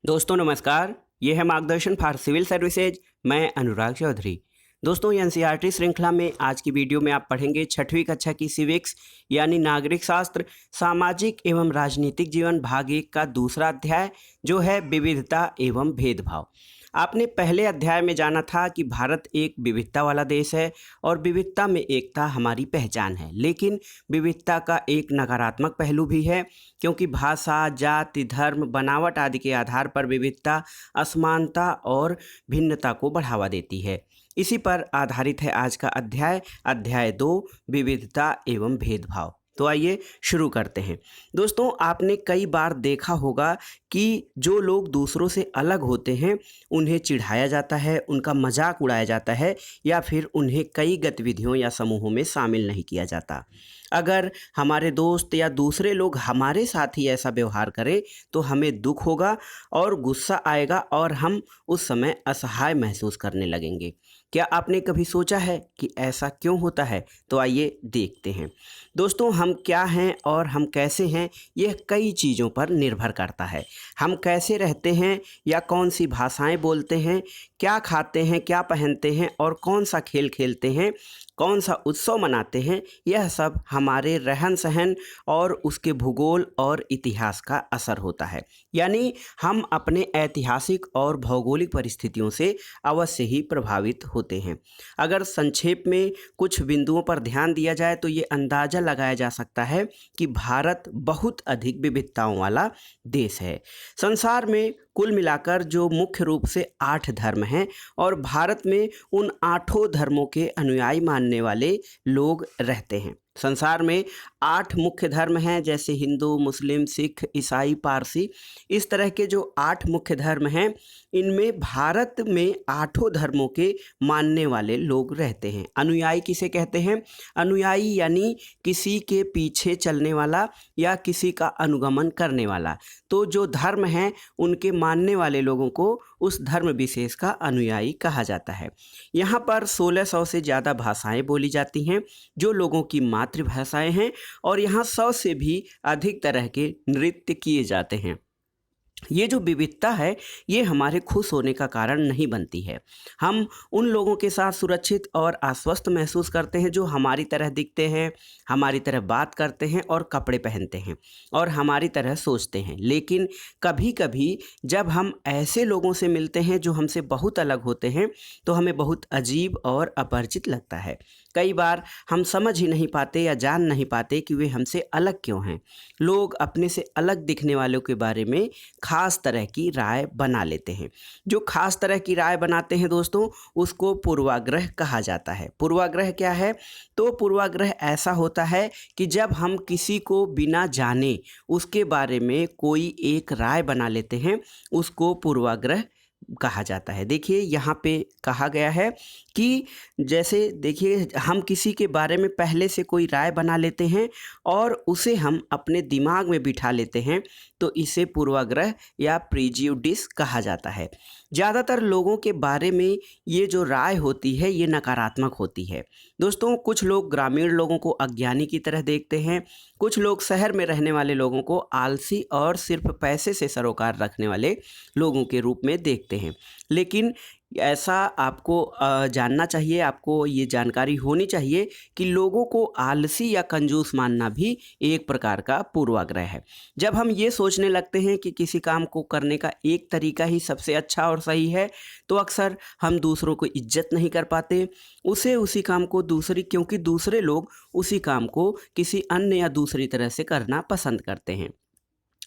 दोस्तों नमस्कार, ये है मार्गदर्शन फॉर सिविल सर्विसेज। मैं अनुराग चौधरी। दोस्तों एनसीईआरटी श्रृंखला में आज की वीडियो में आप पढ़ेंगे 6वीं कक्षा की सिविक्स यानी नागरिक शास्त्र सामाजिक एवं राजनीतिक जीवन भाग 1 का दूसरा अध्याय जो है विविधता एवं भेदभाव। आपने पहले अध्याय में जाना था कि भारत एक विविधता वाला देश है और विविधता में एकता हमारी पहचान है, लेकिन विविधता का एक नकारात्मक पहलू भी है क्योंकि भाषा, जाति, धर्म, बनावट आदि के आधार पर विविधता असमानता और भिन्नता को बढ़ावा देती है। इसी पर आधारित है आज का अध्याय 2 विविधता एवं भेदभाव। तो आइए शुरू करते हैं। दोस्तों आपने कई बार देखा होगा कि जो लोग दूसरों से अलग होते हैं उन्हें चिढ़ाया जाता है, उनका मजाक उड़ाया जाता है या फिर उन्हें कई गतिविधियों या समूहों में शामिल नहीं किया जाता। अगर हमारे दोस्त या दूसरे लोग हमारे साथ ही ऐसा व्यवहार करें तो हमें दुख होगा और गुस्सा आएगा और हम उस समय असहाय महसूस करने लगेंगे। क्या आपने कभी सोचा है कि ऐसा क्यों होता है? तो आइए देखते हैं। दोस्तों हम क्या हैं और हम कैसे हैं यह कई चीज़ों पर निर्भर करता है। हम कैसे रहते हैं या कौन सी भाषाएं बोलते हैं, क्या खाते हैं, क्या पहनते हैं और कौन सा खेल खेलते हैं, कौन सा उत्सव मनाते हैं, यह सब हमारे रहन सहन और उसके भूगोल और इतिहास का असर होता है। यानी हम अपने ऐतिहासिक और भौगोलिक परिस्थितियों से अवश्य ही प्रभावित होते हैं। अगर संक्षेप में कुछ बिंदुओं पर ध्यान दिया जाए तो ये अंदाज़ा लगाया जा सकता है कि भारत बहुत अधिक विविधताओं वाला देश है। संसार में कुल मिलाकर जो मुख्य रूप से 8 धर्म हैं और भारत में उन 8 धर्मों के अनुयायी मानने वाले लोग रहते हैं। संसार में 8 मुख्य धर्म हैं जैसे हिंदू, मुस्लिम, सिख, ईसाई, पारसी। इस तरह के जो 8 मुख्य धर्म हैं इनमें भारत में 8 धर्मों के मानने वाले लोग रहते हैं। अनुयायी किसे कहते हैं? अनुयायी यानी किसी के पीछे चलने वाला या किसी का अनुगमन करने वाला। तो जो धर्म हैं उनके मानने वाले लोगों को उस धर्म विशेष का अनुयायी कहा जाता है। यहाँ पर 1600 से ज़्यादा भाषाएं बोली जाती हैं जो लोगों की मातृभाषाएं हैं और यहाँ 100 से भी अधिक तरह के नृत्य किए जाते हैं। ये जो विविधता है ये हमारे खुश होने का कारण नहीं बनती है। हम उन लोगों के साथ सुरक्षित और आश्वस्त महसूस करते हैं जो हमारी तरह दिखते हैं, हमारी तरह बात करते हैं और कपड़े पहनते हैं और हमारी तरह सोचते हैं। लेकिन कभी कभी जब हम ऐसे लोगों से मिलते हैं जो हमसे बहुत अलग होते हैं तो हमें बहुत अजीब और अपरिचित लगता है। कई बार हम समझ ही नहीं पाते या जान नहीं पाते कि वे हमसे अलग क्यों हैं। लोग अपने से अलग दिखने वालों के बारे में खास तरह की राय बना लेते हैं। जो खास तरह की राय बनाते हैं दोस्तों उसको पूर्वाग्रह कहा जाता है। पूर्वाग्रह क्या है? तो पूर्वाग्रह ऐसा होता है कि जब हम किसी को बिना जाने उसके बारे में कोई एक राय बना लेते हैं उसको पूर्वाग्रह कहा जाता है। देखिए यहाँ पे कहा गया है कि जैसे देखिए हम किसी के बारे में पहले से कोई राय बना लेते हैं और उसे हम अपने दिमाग में बिठा लेते हैं तो इसे पूर्वाग्रह या प्रेजुडिस कहा जाता है। ज़्यादातर लोगों के बारे में ये जो राय होती है ये नकारात्मक होती है। दोस्तों कुछ लोग ग्रामीण लोगों को अज्ञानी की तरह देखते हैं, कुछ लोग शहर में रहने वाले लोगों को आलसी और सिर्फ पैसे से सरोकार रखने वाले लोगों के रूप में देखते हैं। लेकिन ऐसा आपको जानना चाहिए, आपको ये जानकारी होनी चाहिए कि लोगों को आलसी या कंजूस मानना भी एक प्रकार का पूर्वाग्रह है। जब हम ये सोचने लगते हैं कि किसी काम को करने का एक तरीका ही सबसे अच्छा और सही है तो अक्सर हम दूसरों को इज्जत नहीं कर पाते उसी काम को क्योंकि दूसरे लोग उसी काम को किसी अन्य या दूसरी तरह से करना पसंद करते हैं।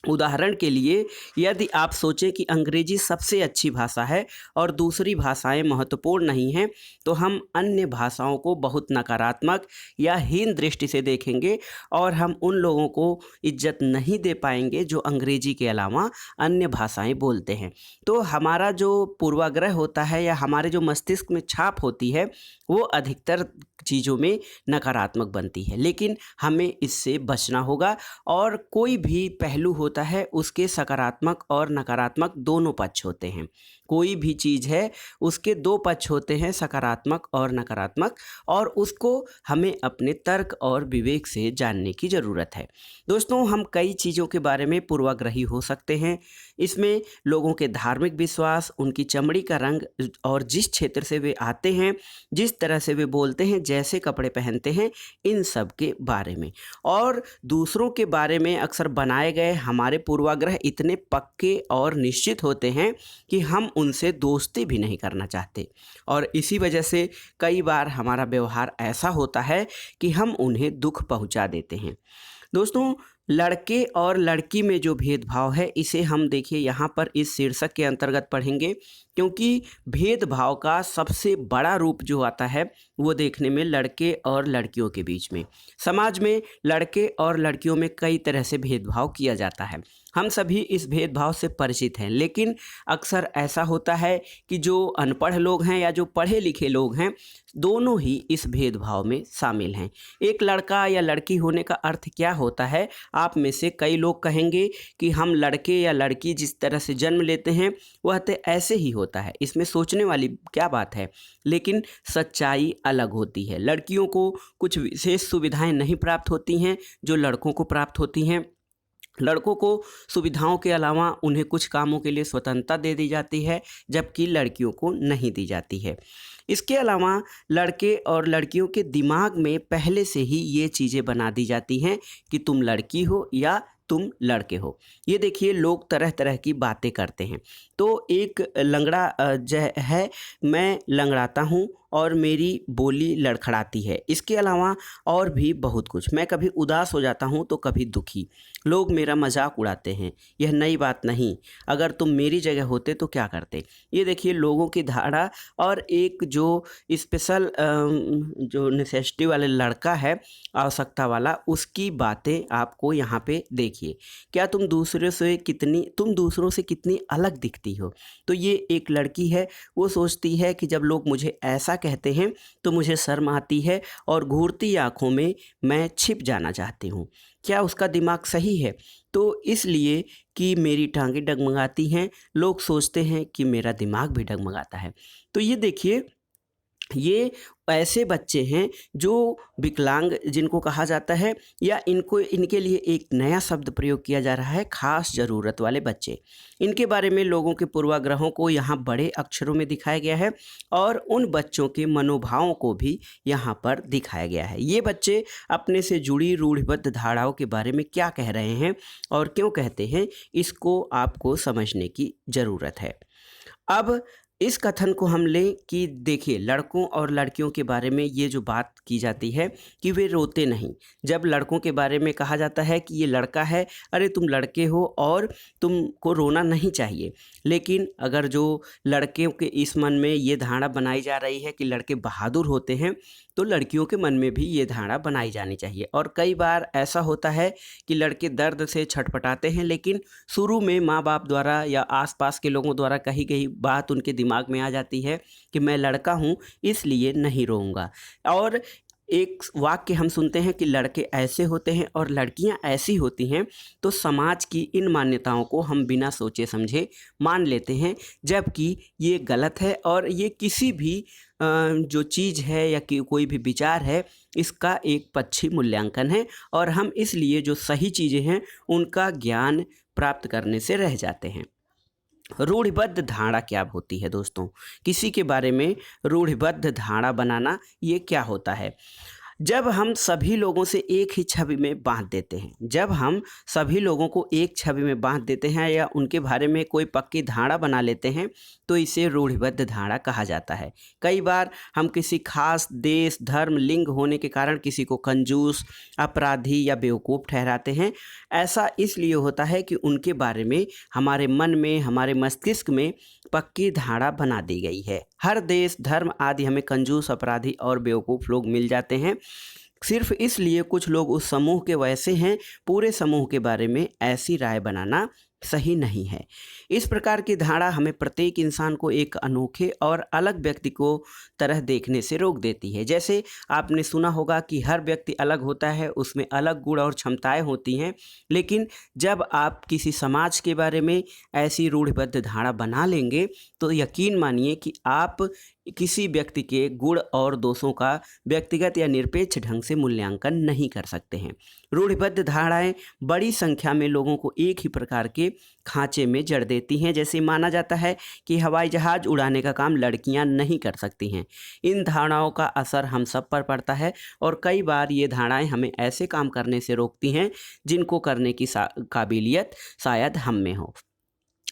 उदाहरण के लिए यदि आप सोचें कि अंग्रेजी सबसे अच्छी भाषा है और दूसरी भाषाएं महत्वपूर्ण नहीं हैं तो हम अन्य भाषाओं को बहुत नकारात्मक या हीन दृष्टि से देखेंगे और हम उन लोगों को इज्जत नहीं दे पाएंगे जो अंग्रेजी के अलावा अन्य भाषाएं बोलते हैं। तो हमारा जो पूर्वाग्रह होता है या हमारे जो मस्तिष्क में छाप होती है वो अधिकतर चीज़ों में नकारात्मक बनती है, लेकिन हमें इससे बचना होगा। और कोई भी पहलू होता है उसके सकारात्मक और नकारात्मक दोनों पक्ष होते हैं। कोई भी चीज़ है उसके 2 पक्ष होते हैं, सकारात्मक और नकारात्मक, और उसको हमें अपने तर्क और विवेक से जानने की ज़रूरत है। दोस्तों हम कई चीज़ों के बारे में पूर्वाग्रही हो सकते हैं। इसमें लोगों के धार्मिक विश्वास, उनकी चमड़ी का रंग और जिस क्षेत्र से वे आते हैं, जिस तरह से वे बोलते हैं, जैसे कपड़े पहनते हैं, इन सब के बारे में। और दूसरों के बारे में अक्सर बनाए गए हमारे पूर्वाग्रह इतने पक्के और निश्चित होते हैं कि हम उनसे दोस्ती भी नहीं करना चाहते, और इसी वजह से कई बार हमारा व्यवहार ऐसा होता है कि हम उन्हें दुख पहुंचा देते हैं। दोस्तों, लड़के और लड़की में जो भेदभाव है, इसे हम देखिए यहाँ पर इस शीर्षक के अंतर्गत पढ़ेंगे, क्योंकि भेदभाव का सबसे बड़ा रूप जो आता है वो देखने में लड़के और लड़कियों के बीच में। समाज में लड़के और लड़कियों में कई तरह से भेदभाव किया जाता है। हम सभी इस भेदभाव से परिचित हैं, लेकिन अक्सर ऐसा होता है कि जो अनपढ़ लोग हैं या जो पढ़े लिखे लोग हैं, दोनों ही इस भेदभाव में शामिल हैं। एक लड़का या लड़की होने का अर्थ क्या होता है? आप में से कई लोग कहेंगे कि हम लड़के या लड़की जिस तरह से जन्म लेते हैं वह तो ऐसे ही होता है, इसमें सोचने वाली क्या बात है। लेकिन सच्चाई अलग होती है। लड़कियों को कुछ विशेष सुविधाएं नहीं प्राप्त होती हैं जो लड़कों को प्राप्त होती हैं। लड़कों को सुविधाओं के अलावा उन्हें कुछ कामों के लिए स्वतंत्रता दे दी जाती है, जबकि लड़कियों को नहीं दी जाती है। इसके अलावा लड़के और लड़कियों के दिमाग में पहले से ही ये चीज़ें बना दी जाती हैं कि तुम लड़की हो या तुम लड़के हो। ये देखिए, लोग तरह तरह की बातें करते हैं। तो एक लंगड़ा है, मैं लंगड़ाता हूँ और मेरी बोली लड़खड़ाती है। इसके अलावा और भी बहुत कुछ। मैं कभी उदास हो जाता हूँ तो कभी दुखी। लोग मेरा मजाक उड़ाते हैं। यह नई बात नहीं, अगर तुम मेरी जगह होते तो क्या करते। ये देखिए, लोगों की धारणा। और एक जो स्पेशल जो नेसेसिटी वाले लड़का है, आवश्यकता वाला, उसकी बातें आपको यहाँ पे देखिए। क्या तुम दूसरों से कितनी अलग दिखती हो। तो ये एक लड़की है, वो सोचती है कि जब लोग मुझे ऐसा कहते हैं तो मुझे शर्म आती है और घूरती आंखों में मैं छिप जाना चाहती हूँ। क्या उसका दिमाग सही है? तो इसलिए कि मेरी टांगें डगमगाती हैं, लोग सोचते हैं कि मेरा दिमाग भी डगमगाता है। तो ये देखिए, ये ऐसे बच्चे हैं जो विकलांग जिनको कहा जाता है, या इनके लिए एक नया शब्द प्रयोग किया जा रहा है, खास ज़रूरत वाले बच्चे। इनके बारे में लोगों के पूर्वाग्रहों को यहाँ बड़े अक्षरों में दिखाया गया है और उन बच्चों के मनोभावों को भी यहाँ पर दिखाया गया है। ये बच्चे अपने से जुड़ी रूढ़िबद्ध धारणाओं के बारे में क्या कह रहे हैं और क्यों कहते हैं, इसको आपको समझने की ज़रूरत है। अब इस कथन को हम लें कि देखिए, लड़कों और लड़कियों के बारे में ये जो बात की जाती है कि वे रोते नहीं। जब लड़कों के बारे में कहा जाता है कि ये लड़का है, अरे तुम लड़के हो और तुमको रोना नहीं चाहिए। लेकिन अगर जो लड़कियों के इस मन में ये धारणा बनाई जा रही है कि लड़के बहादुर होते हैं, तो लड़कियों के मन में भी ये धारणा बनाई जानी चाहिए। और कई बार ऐसा होता है कि लड़के दर्द से छटपटाते हैं, लेकिन शुरू में माँ बाप द्वारा या आसपास के लोगों द्वारा कही गई बात उनके दिमाग में आ जाती है कि मैं लड़का हूँ इसलिए नहीं रोऊंगा। और एक वाक्य हम सुनते हैं कि लड़के ऐसे होते हैं और लड़कियां ऐसी होती हैं, तो समाज की इन मान्यताओं को हम बिना सोचे समझे मान लेते हैं, जबकि ये गलत है। और ये किसी भी जो चीज़ है या कि कोई भी विचार है, इसका एक पक्षी मूल्यांकन है, और हम इसलिए जो सही चीज़ें हैं उनका ज्ञान प्राप्त करने से रह जाते हैं। रूढ़िबद्ध धारणा क्या होती है दोस्तों? किसी के बारे में रूढ़िबद्ध धारणा बनाना, ये क्या होता है? जब हम सभी लोगों से एक ही छवि में बांध देते हैं, जब हम सभी लोगों को एक छवि में बांध देते हैं या उनके बारे में कोई पक्की धारणा बना लेते हैं, तो इसे रूढ़िबद्ध धारणा कहा जाता है। कई बार हम किसी खास देश, धर्म, लिंग होने के कारण किसी को कंजूस, अपराधी या बेवकूफ़ ठहराते हैं। ऐसा इसलिए होता है कि उनके बारे में हमारे मन में, हमारे मस्तिष्क में पक्की धारणा बना दी गई है। हर देश, धर्म आदि हमें कंजूस, अपराधी और बेवकूफ़ लोग मिल जाते हैं। सिर्फ इसलिए कुछ लोग उस समूह के वैसे हैं, पूरे समूह के बारे में ऐसी राय बनाना सही नहीं है। इस प्रकार की धारणा हमें प्रत्येक इंसान को एक अनोखे और अलग व्यक्ति को तरह देखने से रोक देती है। जैसे आपने सुना होगा कि हर व्यक्ति अलग होता है, उसमें अलग गुण और क्षमताएं होती हैं, लेकिन जब आप किसी समाज के बारे में ऐसी रूढ़िबद्ध धारणा बना लेंगे, तो यकीन मानिए कि आप किसी व्यक्ति के गुण और दोषों का व्यक्तिगत या निरपेक्ष ढंग से मूल्यांकन नहीं कर सकते हैं। रूढ़िबद्ध धारणाएं बड़ी संख्या में लोगों को एक ही प्रकार के खांचे में जड़ देती हैं। जैसे माना जाता है कि हवाई जहाज उड़ाने का काम लड़कियां नहीं कर सकती हैं। इन धारणाओं का असर हम सब पर पड़ता है और कई बार ये धारणाएं हमें ऐसे काम करने से रोकती हैं जिनको करने की काबिलियत शायद हम में हो।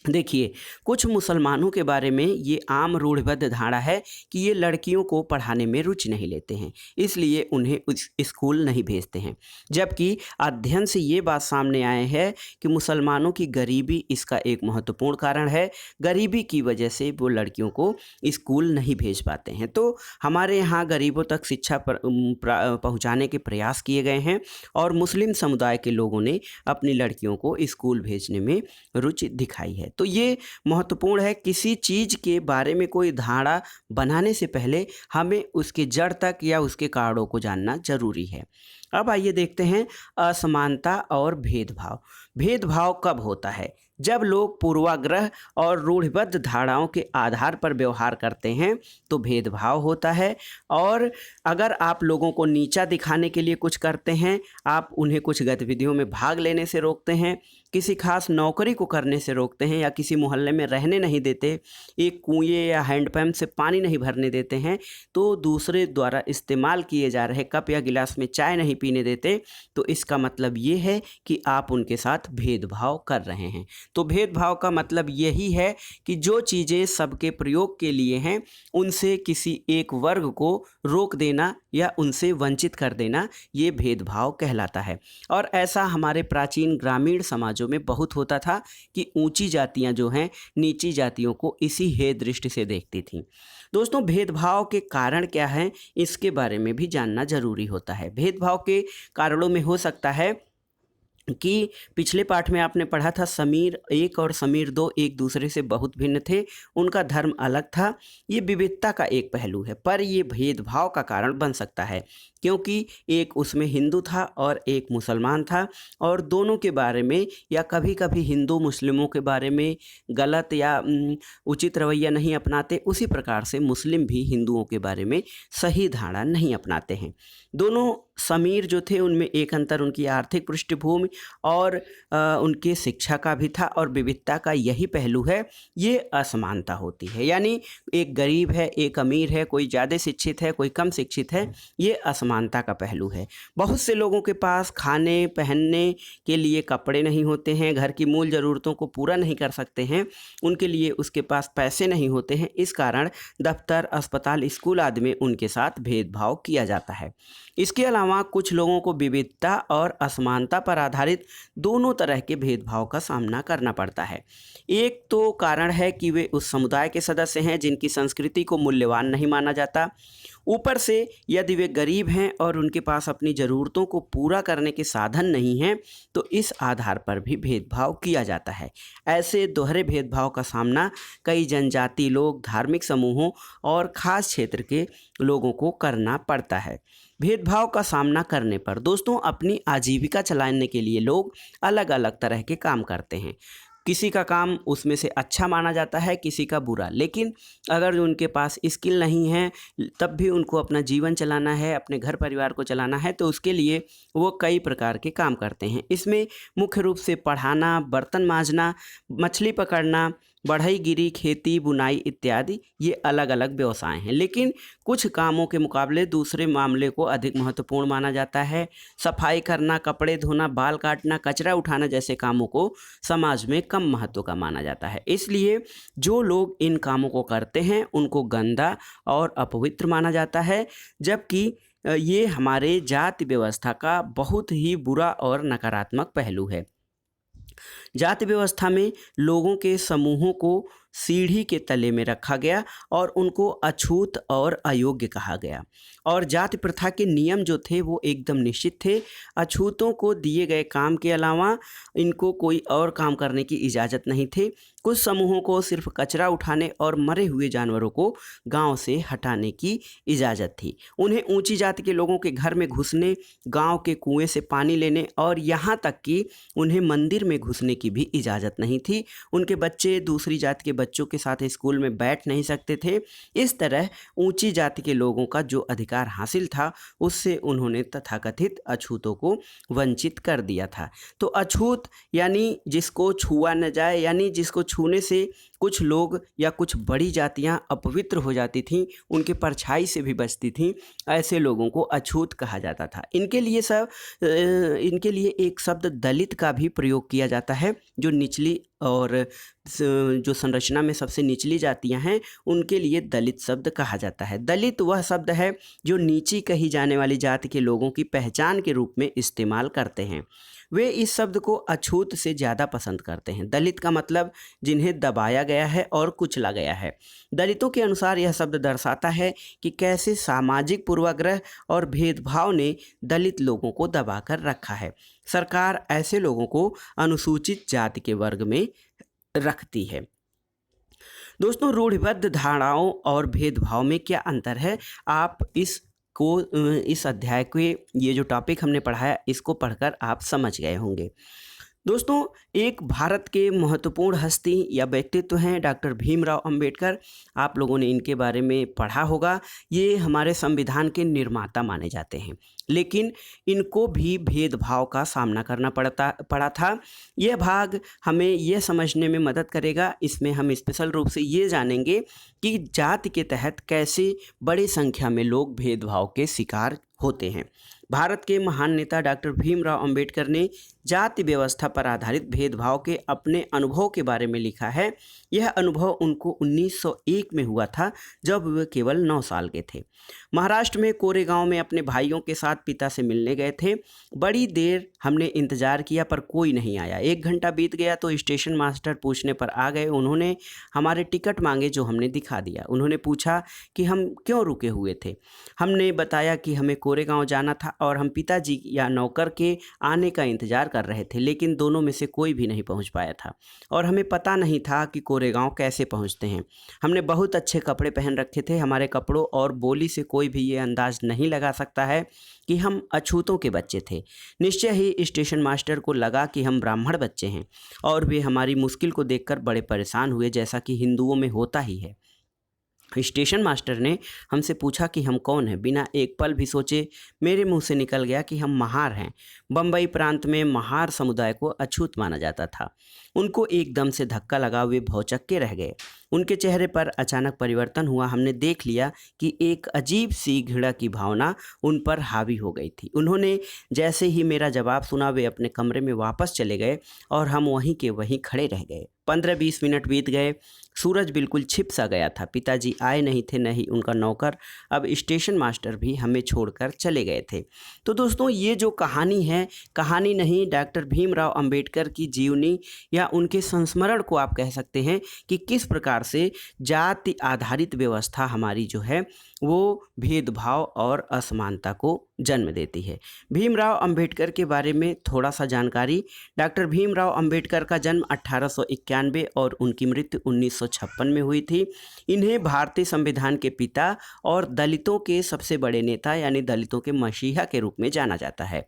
देखिए, कुछ मुसलमानों के बारे में ये आम रूढ़िबद्ध धारणा है कि ये लड़कियों को पढ़ाने में रुचि नहीं लेते हैं, इसलिए उन्हें स्कूल नहीं भेजते हैं। जबकि अध्ययन से ये बात सामने आए है कि मुसलमानों की गरीबी इसका एक महत्वपूर्ण कारण है। गरीबी की वजह से वो लड़कियों को स्कूल नहीं भेज पाते हैं। तो हमारे यहाँ गरीबों तक शिक्षा पहुँचाने के प्रयास किए गए हैं और मुस्लिम समुदाय के लोगों ने अपनी लड़कियों को स्कूल भेजने में रुचि दिखाई है। तो ये महत्वपूर्ण है, किसी चीज़ के बारे में कोई धारणा बनाने से पहले हमें उसके जड़ तक या उसके कारणों को जानना जरूरी है। अब आइए देखते हैं असमानता और भेदभाव। भेदभाव कब होता है? जब लोग पूर्वाग्रह और रूढ़िबद्ध धारणाओं के आधार पर व्यवहार करते हैं तो भेदभाव होता है। और अगर आप लोगों को नीचा दिखाने के लिए कुछ करते हैं, आप उन्हें कुछ गतिविधियों में भाग लेने से रोकते हैं, किसी खास नौकरी को करने से रोकते हैं या किसी मोहल्ले में रहने नहीं देते, एक कुएं या हैंडपंप से पानी नहीं भरने देते हैं, तो दूसरे द्वारा इस्तेमाल किए जा रहे कप या गिलास में चाय नहीं पीने देते, तो इसका मतलब ये है कि आप उनके साथ भेदभाव कर रहे हैं। तो भेदभाव का मतलब यही है कि जो चीज़ें सबके प्रयोग के लिए हैं उनसे किसी एक वर्ग को रोक देना या उनसे वंचित कर देना, ये भेदभाव कहलाता है। और ऐसा हमारे प्राचीन ग्रामीण समाजों में बहुत होता था कि ऊंची जातियां जो हैं नीची जातियों को इसी हे दृष्टि से देखती थीं। दोस्तों, भेदभाव के कारण क्या हैं इसके बारे में भी जानना जरूरी होता है। भेदभाव के कारणों में हो सकता है कि पिछले पाठ में आपने पढ़ा था समीर 1 और समीर 2 एक दूसरे से बहुत भिन्न थे, उनका धर्म अलग था। ये विविधता का एक पहलू है, पर ये भेदभाव का कारण बन सकता है क्योंकि एक उसमें हिंदू था और एक मुसलमान था और दोनों के बारे में या कभी कभी हिंदू मुस्लिमों के बारे में गलत या उचित रवैया नहीं अपनाते, उसी प्रकार से मुस्लिम भी हिंदुओं के बारे में सही धारणा नहीं अपनाते हैं। दोनों समीर जो थे उनमें एक अंतर उनकी आर्थिक पृष्ठभूमि और उनके शिक्षा का भी था और विविधता का यही पहलू है, ये असमानता होती है। यानी एक गरीब है, एक अमीर है, कोई ज़्यादा शिक्षित है, कोई कम शिक्षित है, ये असमानता का पहलू है। बहुत से लोगों के पास खाने पहनने के लिए कपड़े नहीं होते हैं, घर की मूल ज़रूरतों को पूरा नहीं कर सकते हैं, उनके लिए उसके पास पैसे नहीं होते हैं। इस कारण दफ्तर, अस्पताल, स्कूल आदि में उनके साथ भेदभाव किया जाता है। इसके अलावा कुछ लोगों को विविधता और असमानता पर आधारित दोनों तरह के भेदभाव का सामना करना पड़ता है। एक तो कारण है कि वे उस समुदाय के सदस्य हैं जिनकी संस्कृति को मूल्यवान नहीं माना जाता। ऊपर से यदि वे गरीब हैं और उनके पास अपनी ज़रूरतों को पूरा करने के साधन नहीं हैं, तो इस आधार पर भी भेदभाव किया जाता है। ऐसे दोहरे भेदभाव का सामना कई जनजाति लोग, धार्मिक समूहों और ख़ास क्षेत्र के लोगों को करना पड़ता है। भेदभाव का सामना करने पर दोस्तों अपनी आजीविका चलाने के लिए लोग अलग अलग तरह के काम करते हैं। किसी का काम उसमें से अच्छा माना जाता है, किसी का बुरा। लेकिन अगर उनके पास स्किल नहीं है तब भी उनको अपना जीवन चलाना है, अपने घर परिवार को चलाना है, तो उसके लिए वो कई प्रकार के काम करते हैं। इसमें मुख्य रूप से पढ़ाना, बर्तन मांजना, मछली पकड़ना, बढ़ईगिरी, खेती, बुनाई इत्यादि ये अलग अलग व्यवसाय हैं। लेकिन कुछ कामों के मुकाबले दूसरे मामले को अधिक महत्वपूर्ण माना जाता है। सफाई करना, कपड़े धोना, बाल काटना, कचरा उठाना जैसे कामों को समाज में कम महत्व का माना जाता है। इसलिए जो लोग इन कामों को करते हैं उनको गंदा और अपवित्र माना जाता है, जबकि ये हमारे जाति व्यवस्था का बहुत ही बुरा और नकारात्मक पहलू है। जाति व्यवस्था में लोगों के समूहों को सीढ़ी के तले में रखा गया और उनको अछूत और अयोग्य कहा गया। और जाति प्रथा के नियम जो थे वो एकदम निश्चित थे। अछूतों को दिए गए काम के अलावा इनको कोई और काम करने की इजाज़त नहीं थी। कुछ समूहों को सिर्फ कचरा उठाने और मरे हुए जानवरों को गांव से हटाने की इजाज़त थी। उन्हें ऊंची जाति के लोगों के घर में घुसने, गांव के कुएं से पानी लेने और यहाँ तक कि उन्हें मंदिर में घुसने की भी इजाज़त नहीं थी। उनके बच्चे दूसरी जाति के बच्चों के साथ स्कूल में बैठ नहीं सकते थे। इस तरह ऊंची जाति के लोगों का जो अधिकार हासिल था उससे उन्होंने तथाकथित अछूतों को वंचित कर दिया था। तो अछूत यानी जिसको छुआ न जाए, यानी जिसको छूने से कुछ लोग या कुछ बड़ी जातियां अपवित्र हो जाती थीं, उनके परछाई से भी बचती थीं, ऐसे लोगों को अछूत कहा जाता था। इनके लिए एक शब्द दलित का भी प्रयोग किया जाता है, जो निचली और जो संरचना में सबसे निचली जातियां हैं उनके लिए दलित शब्द कहा जाता है। दलित वह शब्द है जो नीची कही जाने वाली जाति के लोगों की पहचान के रूप में इस्तेमाल करते हैं। वे इस शब्द को अछूत से ज़्यादा पसंद करते हैं। दलित का मतलब जिन्हें दबाया गया है और कुचला गया है। दलितों के अनुसार यह शब्द दर्शाता है कि कैसे सामाजिक पूर्वाग्रह और भेदभाव ने दलित लोगों को दबाकर रखा है। सरकार ऐसे लोगों को अनुसूचित जाति के वर्ग में रखती है। दोस्तों, रूढ़िबद्ध धारणाओं और भेदभाव में क्या अंतर है, आप इस अध्याय के ये जो टॉपिक हमने पढ़ा है इसको पढ़कर आप समझ गए होंगे। दोस्तों, एक भारत के महत्वपूर्ण हस्ती या व्यक्तित्व हैं डॉक्टर भीमराव अंबेडकर। आप लोगों ने इनके बारे में पढ़ा होगा। ये हमारे संविधान के निर्माता माने जाते हैं, लेकिन इनको भी भेदभाव का सामना करना पड़ा था। यह भाग हमें यह समझने में मदद करेगा। इसमें हम स्पेशल रूप से ये जानेंगे कि जाति के तहत कैसे बड़ी संख्या में लोग भेदभाव के शिकार होते हैं। भारत के महान नेता डॉक्टर भीमराव अंबेडकर ने जाति व्यवस्था पर आधारित भेदभाव के अपने अनुभव के बारे में लिखा है। यह अनुभव उनको 1901 में हुआ था, जब वे केवल 9 साल के थे। महाराष्ट्र में कोरेगांव में अपने भाइयों के साथ पिता से मिलने गए थे। बड़ी देर हमने इंतजार किया पर कोई नहीं आया। 1 घंटा बीत गया तो स्टेशन मास्टर पूछने पर आ गए। उन्होंने हमारे टिकट मांगे, जो हमने दिखा दिया। उन्होंने पूछा कि हम क्यों रुके हुए थे। हमने बताया कि हमें कोरेगांव जाना था और हम पिताजी या नौकर के आने का इंतजार कर रहे थे, लेकिन दोनों में से कोई भी नहीं पहुंच पाया था और हमें पता नहीं था कि कोरेगांव कैसे पहुंचते हैं। हमने बहुत अच्छे कपड़े पहन रखे थे। हमारे कपड़ों और बोली से कोई भी ये अंदाज नहीं लगा सकता है कि हम अछूतों के बच्चे थे। निश्चय ही स्टेशन मास्टर को लगा कि हम ब्राह्मण बच्चे हैं और वे हमारी मुश्किल को देखकर बड़े परेशान हुए, जैसा कि हिंदुओं में होता ही है। स्टेशन मास्टर ने हमसे पूछा कि हम कौन हैं। बिना एक पल भी सोचे मेरे मुंह से निकल गया कि हम महार हैं। बम्बई प्रांत में महार समुदाय को अछूत माना जाता था। उनको एकदम से धक्का लगा, वे भौचक्के रह गए। उनके चेहरे पर अचानक परिवर्तन हुआ। हमने देख लिया कि एक अजीब सी घृणा की भावना उन पर हावी हो गई थी। उन्होंने जैसे ही मेरा जवाब सुना, वे अपने कमरे में वापस चले गए और हम वहीं के वहीं खड़े रह गए। 15-20 मिनट बीत गए। सूरज बिल्कुल छिप सा गया था। पिताजी आए नहीं थे, न ही उनका नौकर। अब स्टेशन मास्टर भी हमें छोड़कर चले गए थे। तो दोस्तों, ये जो कहानी है, कहानी नहीं, डॉक्टर भीमराव अंबेडकर की जीवनी या उनके संस्मरण को आप कह सकते हैं कि किस प्रकार से जाति आधारित व्यवस्था हमारी जो है वो भेदभाव और असमानता को जन्म देती है। भीमराव अंबेडकर के बारे में थोड़ा सा जानकारी। डॉक्टर भीमराव अंबेडकर का जन्म 1891 और उनकी मृत्यु 1956 में हुई थी। इन्हें भारतीय संविधान के पिता और दलितों के सबसे बड़े नेता यानी दलितों के मसीहा के रूप में जाना जाता है।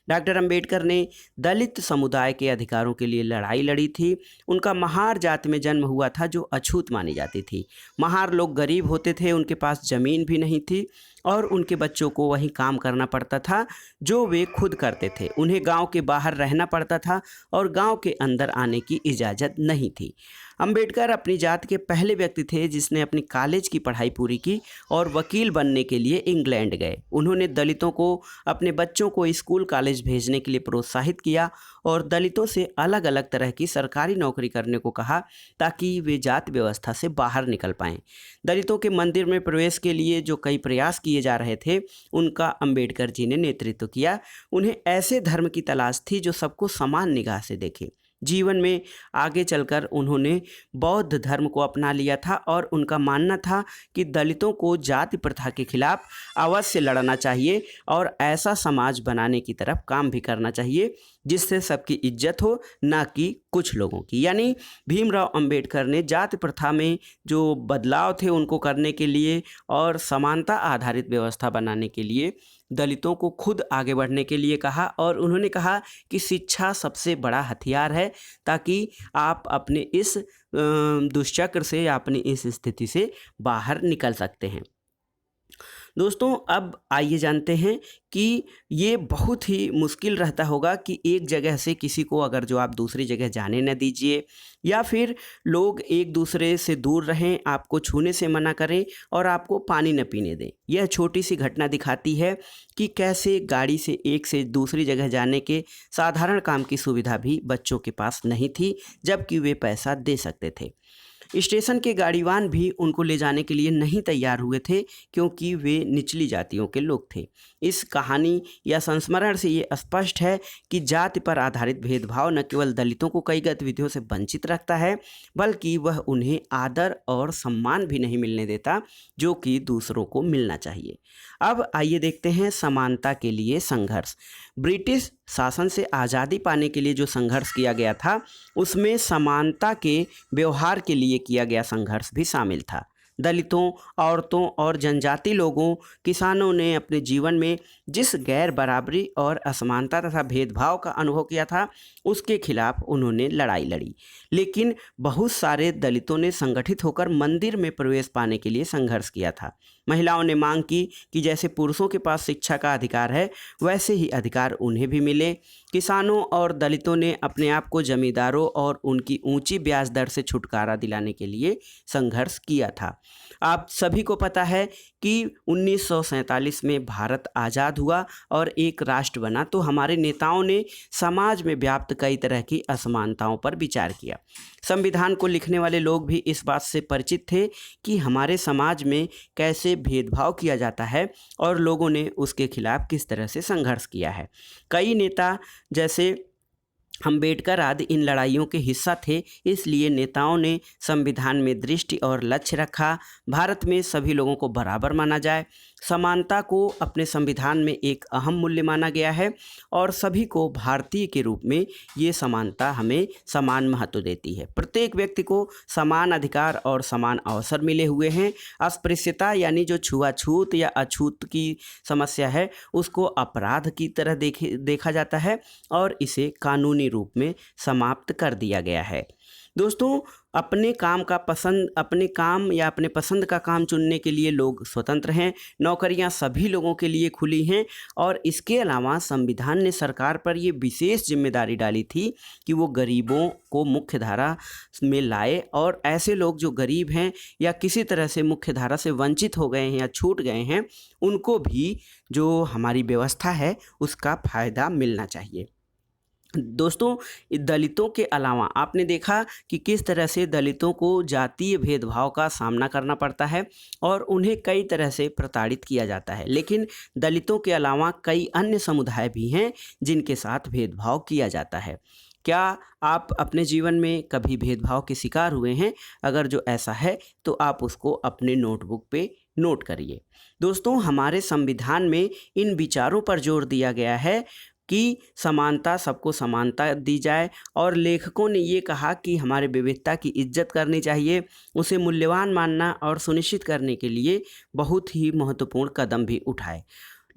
डॉक्टर अंबेडकर ने दलित समुदाय के अधिकारों के लिए लड़ाई लड़ी थी। उनका महार जाति में जन्म हुआ था, जो अछूत मानी जाती थी। महार लोग गरीब होते थे, उनके पास ज़मीन भी नहीं थी और उनके बच्चों को वहीं काम करना पड़ता था जो वे खुद करते थे। उन्हें गांव के बाहर रहना पड़ता था और गांव के अंदर आने की इजाज़त नहीं थी। अंबेडकर अपनी जात के पहले व्यक्ति थे जिसने अपनी कॉलेज की पढ़ाई पूरी की और वकील बनने के लिए इंग्लैंड गए। उन्होंने दलितों को अपने बच्चों को स्कूल कॉलेज भेजने के लिए प्रोत्साहित किया और दलितों से अलग अलग तरह की सरकारी नौकरी करने को कहा ताकि वे जाति व्यवस्था से बाहर निकल पाएं। दलितों के मंदिर में प्रवेश के लिए जो कई प्रयास किए जा रहे थे, उनका अंबेडकर जी ने नेतृत्व किया। उन्हें ऐसे धर्म की तलाश थी जो सबको समान निगाह से देखे। जीवन में आगे चलकर उन्होंने बौद्ध धर्म को अपना लिया था और उनका मानना था कि दलितों को जाति प्रथा के खिलाफ अवश्य लड़ना चाहिए और ऐसा समाज बनाने की तरफ काम भी करना चाहिए जिससे सबकी इज्जत हो, ना कि कुछ लोगों की। यानी भीमराव अंबेडकर ने जाति प्रथा में जो बदलाव थे उनको करने के लिए और समानता आधारित व्यवस्था बनाने के लिए दलितों को खुद आगे बढ़ने के लिए कहा, और उन्होंने कहा कि शिक्षा सबसे बड़ा हथियार है, ताकि आप अपने इस दुष्चक्र से या अपनी इस स्थिति से बाहर निकल सकते हैं। दोस्तों, अब आइए जानते हैं कि ये बहुत ही मुश्किल रहता होगा कि एक जगह से किसी को अगर जो आप दूसरी जगह जाने न दीजिए, या फिर लोग एक दूसरे से दूर रहें, आपको छूने से मना करें और आपको पानी न पीने दें। यह छोटी सी घटना दिखाती है कि कैसे गाड़ी से एक से दूसरी जगह जाने के साधारण काम की सुविधा भी बच्चों के पास नहीं थी, जबकि वे पैसा दे सकते थे। स्टेशन के गाड़ीवान भी उनको ले जाने के लिए नहीं तैयार हुए थे, क्योंकि वे निचली जातियों के लोग थे। इस कहानी या संस्मरण से ये स्पष्ट है कि जाति पर आधारित भेदभाव न केवल दलितों को कई गतिविधियों से वंचित रखता है, बल्कि वह उन्हें आदर और सम्मान भी नहीं मिलने देता जो कि दूसरों को मिलना चाहिए। अब आइए देखते हैं समानता के लिए संघर्ष। ब्रिटिश शासन से आज़ादी पाने के लिए जो संघर्ष किया गया था, उसमें समानता के व्यवहार के लिए किया गया संघर्ष भी शामिल था। दलितों, औरतों और जनजाति लोगों, किसानों ने अपने जीवन में जिस गैर बराबरी और असमानता तथा भेदभाव का अनुभव किया था, उसके खिलाफ उन्होंने लड़ाई लड़ी। लेकिन बहुत सारे दलितों ने संगठित होकर मंदिर में प्रवेश पाने के लिए संघर्ष किया था। महिलाओं ने मांग की कि जैसे पुरुषों के पास शिक्षा का अधिकार है, वैसे ही अधिकार उन्हें भी मिले। किसानों और दलितों ने अपने आप को जमींदारों और उनकी ऊंची ब्याज दर से छुटकारा दिलाने के लिए संघर्ष किया था। आप सभी को पता है कि 1947 में भारत आज़ाद हुआ और एक राष्ट्र बना, तो हमारे नेताओं ने समाज में व्याप्त कई तरह की असमानताओं पर विचार किया। संविधान को लिखने वाले लोग भी इस बात से परिचित थे कि हमारे समाज में कैसे भेदभाव किया जाता है और लोगों ने उसके खिलाफ किस तरह से संघर्ष किया है। कई नेता जैसे अम्बेडकर आदि इन लड़ाइयों के हिस्सा थे, इसलिए नेताओं ने संविधान में दृष्टि और लक्ष्य रखा। भारत में सभी लोगों को बराबर माना जाए, समानता को अपने संविधान में एक अहम मूल्य माना गया है और सभी को भारतीय के रूप में ये समानता हमें समान महत्व देती है। प्रत्येक व्यक्ति को समान अधिकार और समान अवसर मिले हुए हैं। अस्पृश्यता यानी जो छुआछूत या अछूत की समस्या है, उसको अपराध की तरह देखा जाता है और इसे कानूनी रूप में समाप्त कर दिया गया है। दोस्तों, अपने काम या अपने पसंद का काम चुनने के लिए लोग स्वतंत्र हैं। नौकरियां सभी लोगों के लिए खुली हैं और इसके अलावा संविधान ने सरकार पर ये विशेष जिम्मेदारी डाली थी कि वो गरीबों को मुख्य धारा में लाए और ऐसे लोग जो गरीब हैं या किसी तरह से मुख्य धारा से वंचित हो गए हैं या छूट गए हैं, उनको भी जो हमारी व्यवस्था है उसका फ़ायदा मिलना चाहिए। दोस्तों, दलितों के अलावा आपने देखा कि किस तरह से दलितों को जातीय भेदभाव का सामना करना पड़ता है और उन्हें कई तरह से प्रताड़ित किया जाता है। लेकिन दलितों के अलावा कई अन्य समुदाय भी हैं जिनके साथ भेदभाव किया जाता है। क्या आप अपने जीवन में कभी भेदभाव के शिकार हुए हैं? अगर जो ऐसा है तो आप उसको अपने नोटबुक पे नोट करिए। दोस्तों, हमारे संविधान में इन विचारों पर जोर दिया गया है कि समानता, सबको समानता दी जाए, और लेखकों ने ये कहा कि हमारे विविधता की इज्जत करनी चाहिए, उसे मूल्यवान मानना और सुनिश्चित करने के लिए बहुत ही महत्वपूर्ण कदम भी उठाए।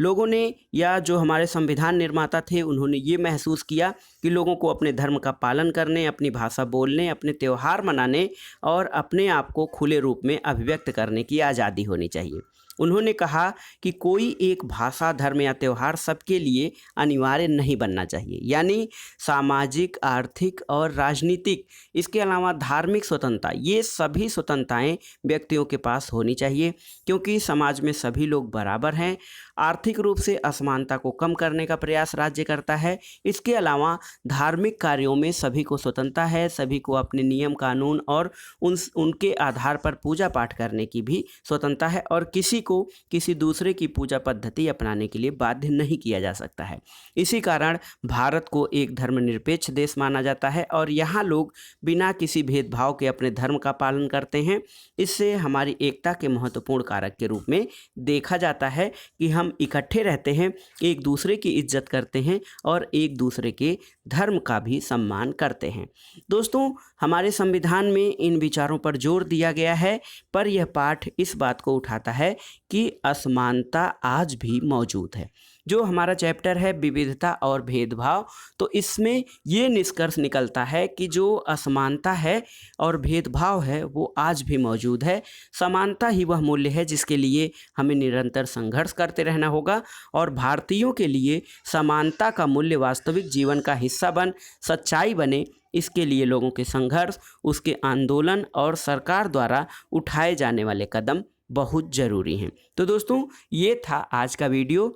लोगों ने या जो हमारे संविधान निर्माता थे, उन्होंने ये महसूस किया कि लोगों को अपने धर्म का पालन करने, अपनी भाषा बोलने, अपने त्यौहार मनाने और अपने आप को खुले रूप में अभिव्यक्त करने की आज़ादी होनी चाहिए। उन्होंने कहा कि कोई एक भाषा, धर्म या त्यौहार सबके लिए अनिवार्य नहीं बनना चाहिए। यानी सामाजिक, आर्थिक और राजनीतिक, इसके अलावा धार्मिक स्वतंत्रता, ये सभी स्वतंत्रताएं व्यक्तियों के पास होनी चाहिए, क्योंकि समाज में सभी लोग बराबर हैं। आर्थिक रूप से असमानता को कम करने का प्रयास राज्य करता है। इसके अलावा धार्मिक कार्यों में सभी को स्वतंत्रता है, सभी को अपने नियम कानून और उनके आधार पर पूजा पाठ करने की भी स्वतंत्रता है और किसी को किसी दूसरे की पूजा पद्धति अपनाने के लिए बाध्य नहीं किया जा सकता है। इसी कारण भारत को एक धर्मनिरपेक्ष देश माना जाता है और यहाँ लोग बिना किसी भेदभाव के अपने धर्म का पालन करते हैं। इससे हमारी एकता के महत्वपूर्ण कारक के रूप में देखा जाता है कि हम इकट्ठे रहते हैं, एक दूसरे की इज्जत करते हैं और एक दूसरे के धर्म का भी सम्मान करते हैं। दोस्तों, हमारे संविधान में इन विचारों पर जोर दिया गया है, पर यह पाठ इस बात को उठाता है कि असमानता आज भी मौजूद है। जो हमारा चैप्टर है विविधता और भेदभाव, तो इसमें ये निष्कर्ष निकलता है कि जो असमानता है और भेदभाव है वो आज भी मौजूद है। समानता ही वह मूल्य है जिसके लिए हमें निरंतर संघर्ष करते रहना होगा और भारतीयों के लिए समानता का मूल्य वास्तविक जीवन का हिस्सा बन सच्चाई बने, इसके लिए लोगों के संघर्ष, उसके आंदोलन और सरकार द्वारा उठाए जाने वाले कदम बहुत ज़रूरी हैं। तो दोस्तों, ये था आज का वीडियो।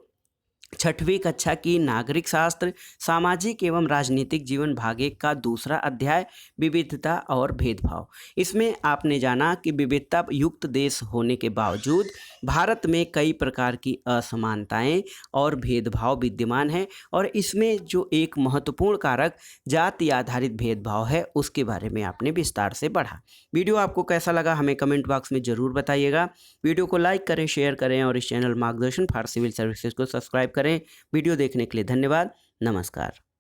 6वीं कक्षा की नागरिक शास्त्र सामाजिक एवं राजनीतिक जीवन भाग 1 का दूसरा अध्याय विविधता और भेदभाव। इसमें आपने जाना कि विविधता युक्त देश होने के बावजूद भारत में कई प्रकार की असमानताएं और भेदभाव विद्यमान हैं और इसमें जो एक महत्वपूर्ण कारक जाति आधारित भेदभाव है उसके बारे में आपने विस्तार से पढ़ा। वीडियो आपको कैसा लगा हमें कमेंट बॉक्स में ज़रूर बताइएगा। वीडियो को लाइक करें, शेयर करें और इस चैनल मार्गदर्शन फॉर सिविल सर्विसेज को सब्सक्राइब करें। वीडियो देखने के लिए धन्यवाद। नमस्कार।